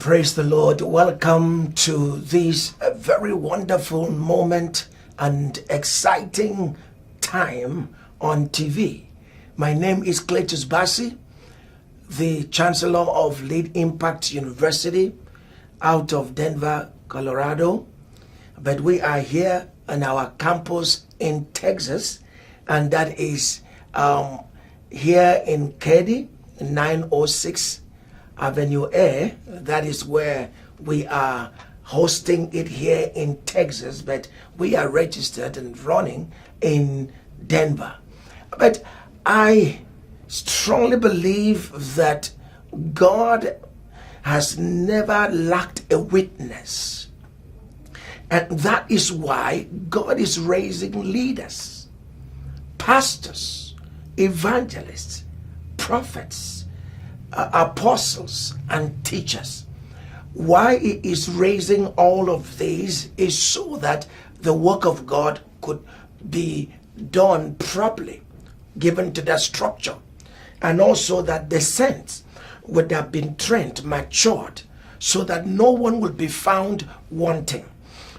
Praise the Lord. Welcome to this very wonderful moment and exciting time on TV. My name is Cletus Bassi, the Chancellor of Lead Impact University out of Denver, Colorado. But we are here on our campus in Texas, and that is here in Katy, 906 Avenue A. That is where we are hosting it here in Texas, but we are registered and running in Denver. But I strongly believe that God has never lacked a witness. And that is why God is raising leaders, pastors, evangelists, prophets, apostles, and teachers. Why he is raising all of these is so that the work of God could be done properly, given to that structure, and also that the saints would have been trained, matured, so that no one will be found wanting.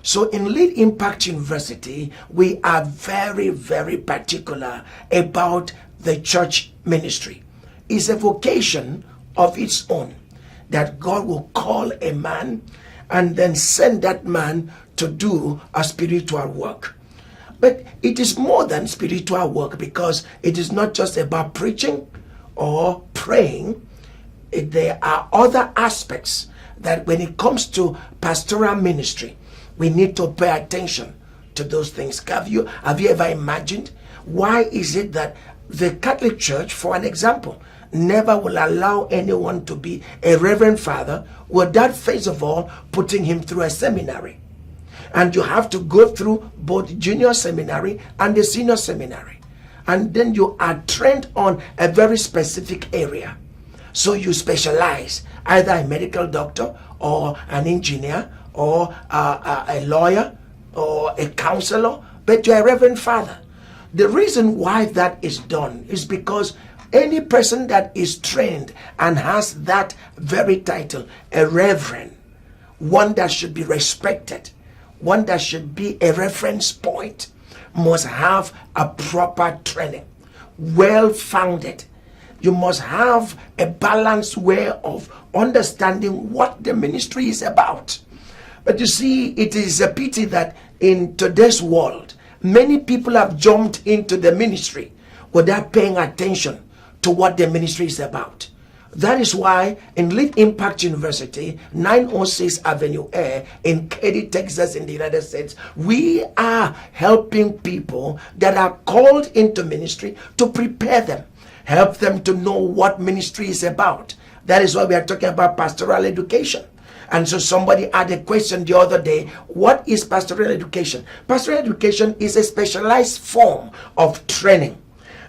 So in Lead Impact University, we are very, very particular about the church ministry. It's a vocation of its own that God will call a man and then send that man to do a spiritual work. But it is more than spiritual work, because it is not just about preaching or praying. There are other aspects that when it comes to pastoral ministry, we need to pay attention to those things. Have you ever imagined why is it that the Catholic Church, for an example, never will allow anyone to be a reverend father without first of all putting him through a seminary? And you have to go through both junior seminary and the senior seminary, and then you are trained on a very specific area. So you specialize, either a medical doctor or an engineer or a lawyer or a counselor, but you're a reverend father. The reason why that is done is because any person that is trained and has that very title, a reverend, one that should be respected, one that should be a reference point, must have a proper training, well founded. You must have a balanced way of understanding what the ministry is about. But you see, it is a pity that in today's world, many people have jumped into the ministry without paying attention to what the ministry is about. That is why in Lead Impact University, 906 Avenue A in Katy, Texas, in the United States, we are helping people that are called into ministry to prepare them, help them to know what ministry is about. That is why we are talking about pastoral education. And so somebody had a question the other day: what is pastoral education? Pastoral education is a specialized form of training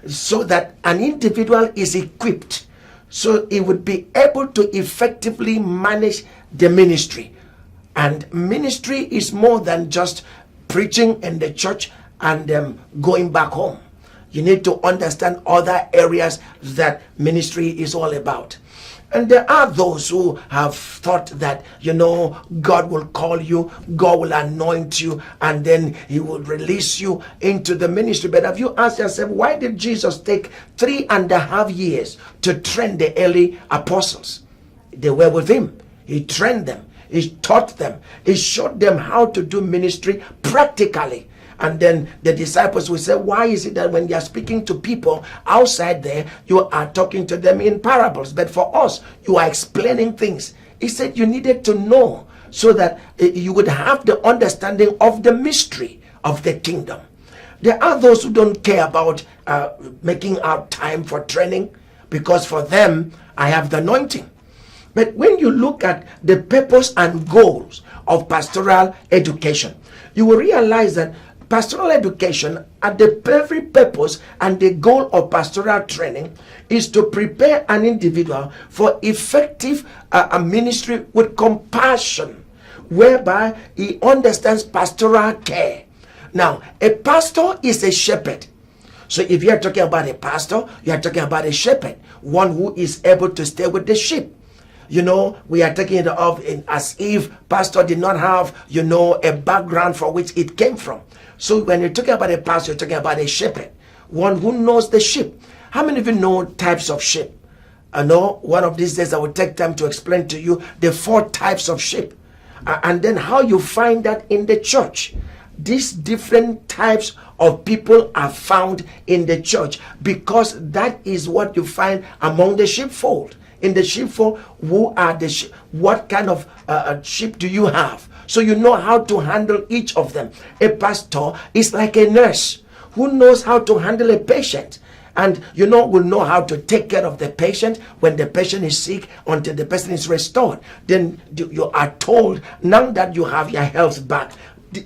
so that an individual is equipped so he would be able to effectively manage the ministry. And ministry is more than just preaching in the church and going back home. You need to understand other areas that ministry is all about. And there are those who have thought that, God will call you, God will anoint you, and then he will release you into the ministry. But have you asked yourself, why did Jesus take 3.5 years to train the early apostles? They were with him. He trained them. He taught them. He showed them how to do ministry practically. And then the disciples will say, why is it that when you are speaking to people outside there, you are talking to them in parables, but for us, you are explaining things? He said you needed to know so that you would have the understanding of the mystery of the kingdom. There are those who don't care about making out time for training, because for them, I have the anointing. But when you look at the purpose and goals of pastoral education, you will realize that pastoral education, at the very purpose and the goal of pastoral training, is to prepare an individual for effective ministry with compassion, whereby he understands pastoral care. Now, a pastor is a shepherd. So if you are talking about a pastor, you are talking about a shepherd, one who is able to stay with the sheep. we are taking it off as if pastor did not have, a background for which it came from. So when you're talking about a pastor, you're talking about a shepherd, one who knows the sheep. How many of you know types of sheep? I know one of these days I will take time to explain to you the 4 types of sheep, and then how you find that in the church. These different types of people are found in the church because that is what you find among the sheepfold. In the sheepfold, who are the sheep? What kind of sheep do you have? So you know how to handle each of them. A pastor is like a nurse who knows how to handle a patient, and will know how to take care of the patient when the patient is sick until the person is restored. Then you are told, now that you have your health back,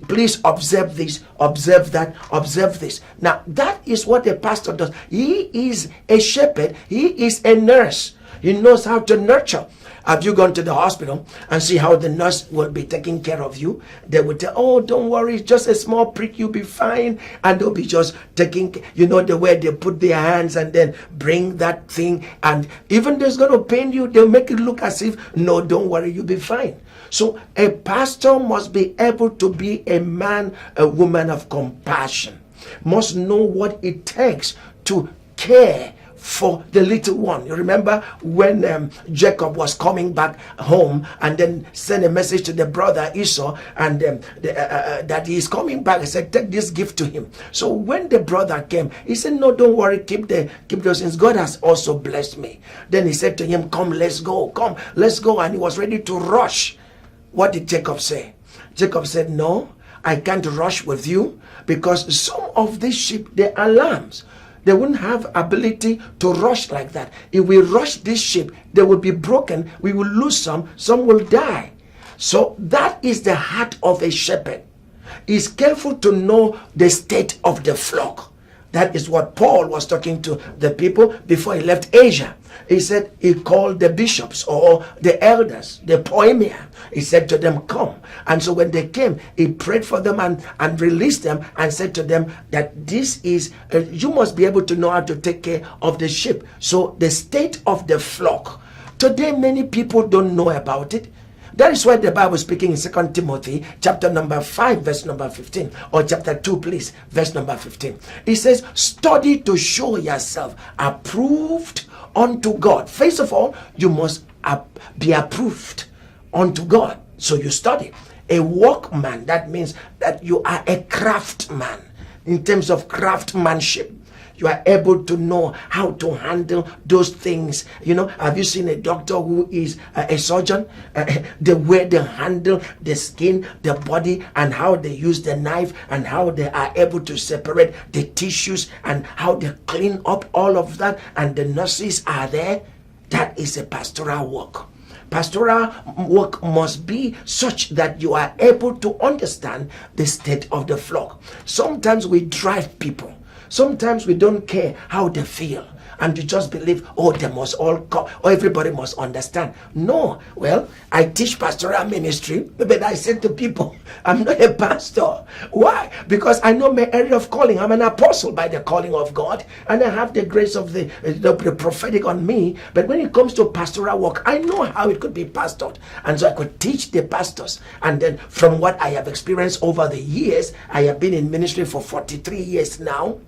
please observe this, observe that, observe this. Now that is what a pastor does. He is a shepherd, he is a nurse. He knows how to nurture. Have you gone to the hospital and see how the nurse will be taking care of you? They will tell, oh, don't worry, it's just a small prick, you'll be fine. And they'll be just taking, the way they put their hands and then bring that thing. And even though it's going to pain you, they'll make it look as if, no, don't worry, you'll be fine. So a pastor must be able to be a man, a woman of compassion, must know what it takes to care for the little one. You remember when Jacob was coming back home and then sent a message to the brother Esau, and that he is coming back. He said, take this gift to him. So when the brother came, he said, no, don't worry, keep those things. God has also blessed me. Then he said to him, come, let's go. And he was ready to rush. What did Jacob say? Jacob said, no, I can't rush with you, because some of these sheep, they are lambs. They wouldn't have ability to rush like that. If we rush this sheep, they will be broken. We will lose some will die. So that is the heart of a shepherd. He's careful to know the state of the flock. That is what Paul was talking to the people before he left Asia. He said he called the bishops or the elders, the poimia. He said to them, come. And so when they came, he prayed for them and released them and said to them that this is, you must be able to know how to take care of the sheep. So the state of the flock. Today, many people don't know about it. That is why the Bible is speaking in 2 Timothy chapter number 5 verse number 15, or chapter 2 please, verse number 15. It says, study to show yourself approved unto God. First of all, you must be approved unto God. So you study. A workman, that means that you are a craftsman in terms of craftsmanship. You are able to know how to handle those things. Have you seen a doctor who is a surgeon? The way they handle the skin, the body, and how they use the knife, and how they are able to separate the tissues, and how they clean up all of that, and the nurses are there. That is a pastoral work. Pastoral work must be such that you are able to understand the state of the flock. Sometimes we drive people. Sometimes we don't care how they feel, and you just believe, oh, they must all come, or everybody must understand. No, well, I teach pastoral ministry, but I said to people, I'm not a pastor. Why? Because I know my area of calling. I'm an apostle by the calling of God, and I have the grace of the prophetic on me. But when it comes to pastoral work, I know how it could be pastored, and so I could teach the pastors. And then from what I have experienced over the years, I have been in ministry for 43 years now,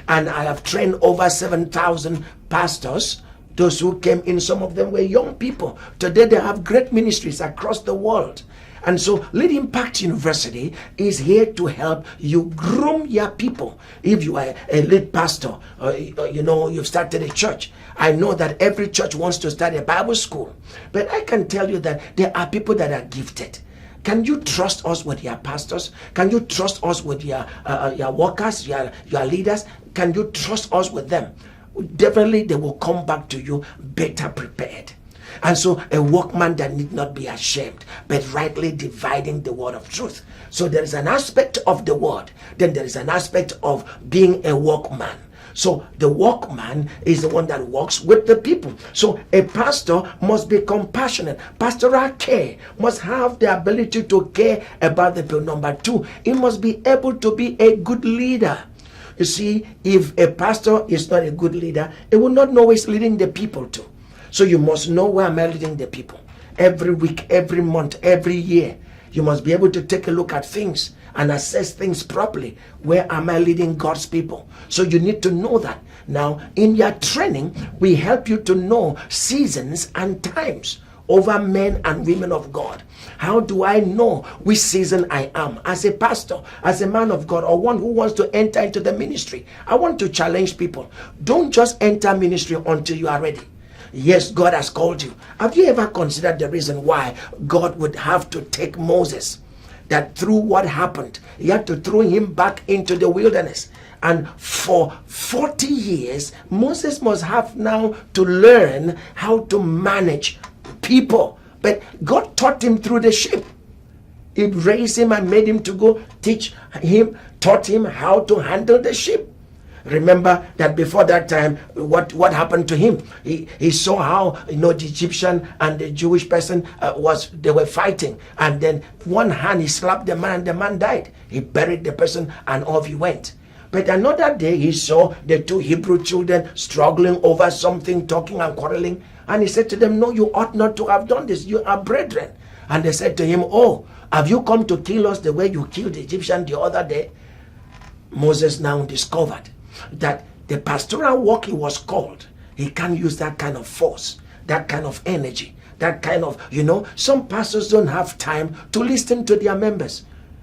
and I have trained over 7,000 pastors. Those who came in, some of them were young people. Today they have great ministries across the world. And so Lead Impact University is here to help you groom your people. If you are a lead pastor, you've started a church. I know that every church wants to start a Bible school, but I can tell you that there are people that are gifted. Can you trust us with your pastors? Can you trust us with your workers, your leaders? Can you trust us with them? Definitely they will come back to you better prepared. And so a workman that need not be ashamed, but rightly dividing the word of truth. So there is an aspect of the word, then there is an aspect of being a workman. So the workman is the one that works with the people. So a pastor must be compassionate. Pastoral care must have the ability to care about the people. Number two, he must be able to be a good leader. You see, if a pastor is not a good leader, he will not know where he's leading the people to. So you must know where am I leading the people. every week, every month, every year. You must be able to take a look at things and assess things properly. Where am I leading God's people? So you need to know that. Now, in your training, we help you to know seasons and times over men and women of God. How do I know which season I am as a pastor, as a man of God, or one who wants to enter into the ministry? I want to challenge people. Don't just enter ministry until you are ready. Yes, God has called you. Have you ever considered the reason why God would have to take Moses? That through what happened, he had to throw him back into the wilderness. And for 40 years, Moses must have now to learn how to manage people. But God taught him through the sheep. He raised him and made him to go teach him, taught him how to handle the sheep. Remember that before that time, what happened to him? He saw how the Egyptian and the Jewish person they were fighting, and then one hand he slapped the man and the man died. He buried the person and off he went. But another day he saw the two Hebrew children struggling over something, talking and quarreling, and he said to them, "No, you ought not to have done this. You are brethren." And they said to him, "Oh, have you come to kill us the way you killed the Egyptian the other day?" Moses now discovered that the pastoral work he was called, he can't use that kind of force, that kind of energy, that kind of, some pastors don't have time to listen to their members.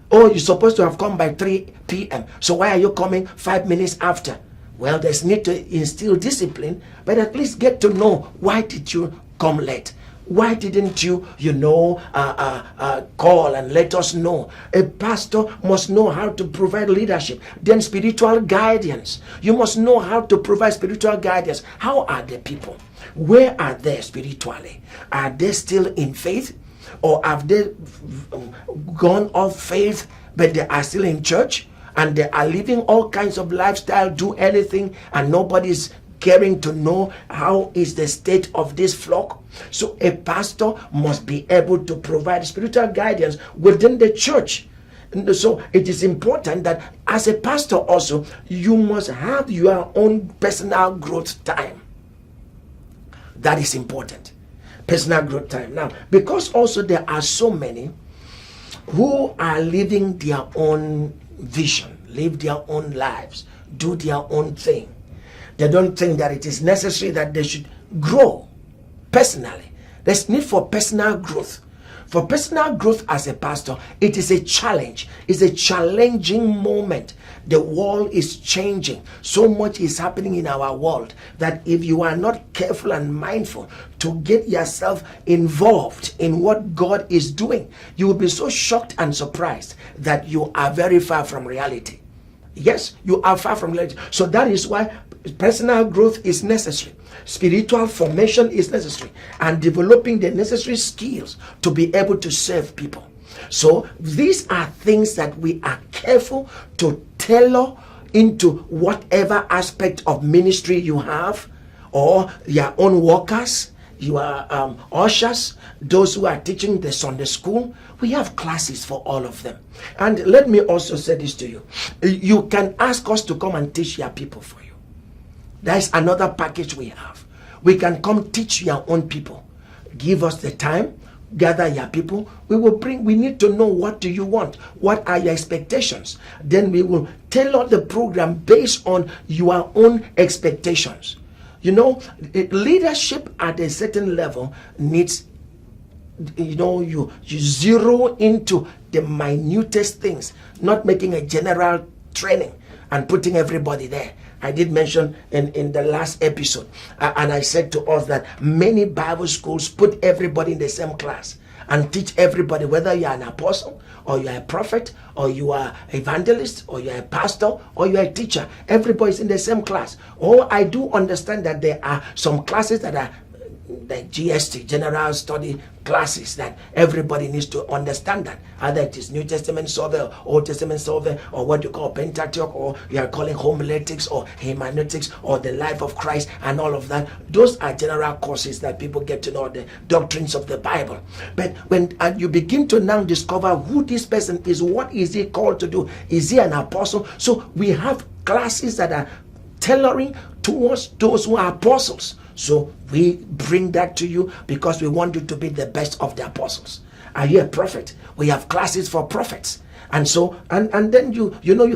Oh, you're supposed to have come by 3 p.m. So why are you coming 5 minutes after? Well, there's need to instill discipline, but at least get to know, why did you come late? Why didn't you, call and let us know? A pastor must know how to provide leadership. Then spiritual guidance. You must know how to provide spiritual guidance. How are the people? Where are they spiritually? Are they still in faith? Or have they gone off faith, but they are still in church? And they are living all kinds of lifestyle, do anything, and nobody's caring to know how is the state of this flock. So a pastor must be able to provide spiritual guidance within the church. And so it is important that as a pastor also, you must have your own personal growth time. That is important. Personal growth time. Now, because also there are so many who are living their own vision, live their own lives, do their own thing. They don't think that it is necessary that they should grow personally. There's need for personal growth. For personal growth as a pastor, it is a challenge. It's a challenging moment. The world is changing. So much is happening in our world that if you are not careful and mindful to get yourself involved in what God is doing, you will be so shocked and surprised that you are very far from reality. Yes, you are far from reality. So that is why personal growth is necessary. Spiritual formation is necessary, and developing the necessary skills to be able to serve people. So these are things that we are careful to tailor into whatever aspect of ministry you have, or your own workers, your ushers, those who are teaching the Sunday school. We have classes for all of them. And let me also say this to you. You can ask us to come and teach your people for you. That's another package we have. We can come teach your own people. Give us the time, gather your people. We need to know, what do you want? What are your expectations? Then we will tailor the program based on your own expectations. Leadership at a certain level needs, you zero into the minutest things, not making a general training and putting everybody there. I did mention in the last episode, and I said to us that many Bible schools put everybody in the same class and teach everybody, whether you are an apostle or you are a prophet or you are evangelist or you are a pastor or you are a teacher. Everybody is in the same class. Oh, I do understand that there are some classes that are the GST, General Study classes, that everybody needs to understand that. Either it is New Testament survey or Old Testament survey, or what you call Pentateuch, or you are calling homiletics or hermeneutics or the life of Christ and all of that. Those are general courses that people get to know the doctrines of the Bible. But when you begin to now discover who this person is, what is he called to do? Is he an apostle? So we have classes that are tailoring towards those who are apostles. So we bring that to you because we want you to be the best of the apostles. Are you a prophet? We have classes for prophets. And so, and then you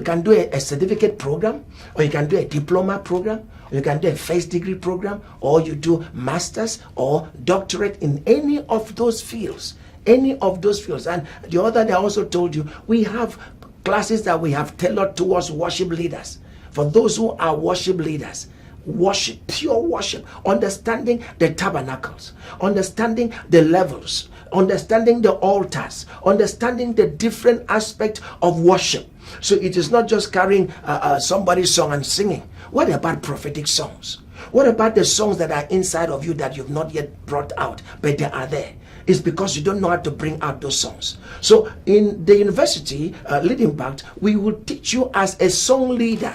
can do a certificate program, or you can do a diploma program, or you can do a first degree program, or you do masters or doctorate in any of those fields. Any of those fields. And the other day I also told you, we have classes that we have tailored towards worship leaders. For those who are worship leaders, worship, pure worship, understanding the tabernacles, understanding the levels, understanding the altars, understanding the different aspects of worship. So it is not just carrying somebody's song and singing. What about prophetic songs? What about the songs that are inside of you that you've not yet brought out, but they are there? It's because you don't know how to bring out those songs. So in the university, Lead Impact, we will teach you as a song leader,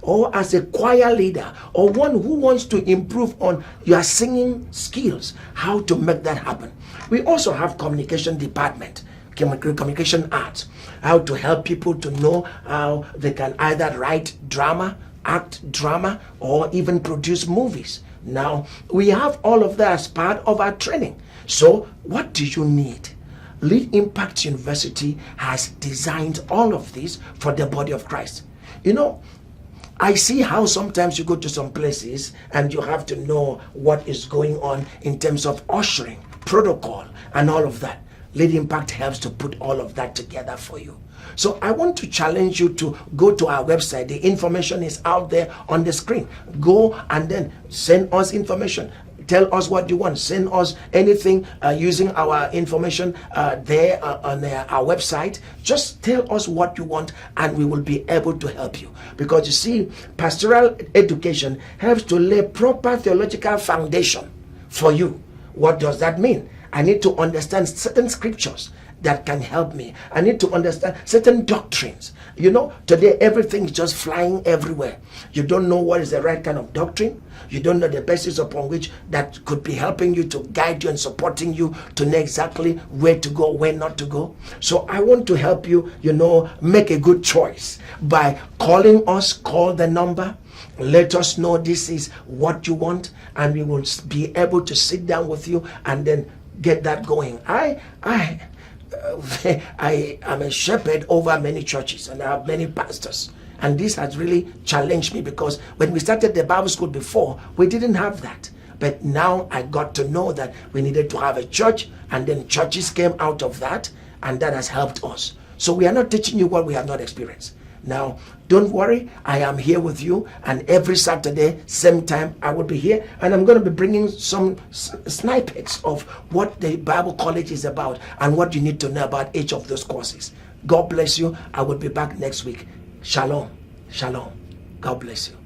or as a choir leader, or one who wants to improve on your singing skills, how to make that happen. We also have communication department, communication arts, how to help people to know how they can either write drama, act drama, or even produce movies. Now, we have all of that as part of our training. So, what do you need? Lead Impact University has designed all of this for the body of Christ. You know, I see how sometimes you go to some places and you have to know what is going on in terms of ushering, protocol, and all of that. Lead Impact helps to put all of that together for you. So I want to challenge you to go to our website. The information is out there on the screen. Go and then send us information. Tell us what you want. Send us anything using our information there on our website. Just tell us what you want and we will be able to help you. Because you see, pastoral education helps to lay proper theological foundation for you. What does that mean? I need to understand certain scriptures that can help me. I need to understand certain doctrines. You know, today everything is just flying everywhere. You don't know what is the right kind of doctrine. You don't know the basis upon which that could be helping you, to guide you and supporting you to know exactly where to go, where not to go. So I want to help you, make a good choice by calling us. Call the number. Let us know this is what you want, and we will be able to sit down with you and then get that going. I am a shepherd over many churches, and I have many pastors, and this has really challenged me, because when we started the Bible school before, we didn't have that. But now I got to know that we needed to have a church, and then churches came out of that, and that has helped us. So we are not teaching you what we have not experienced. Now, don't worry, I am here with you, and every Saturday, same time, I will be here, and I'm going to be bringing some snippets of what the Bible College is about and what you need to know about each of those courses. God bless you. I will be back next week. Shalom. Shalom. God bless you.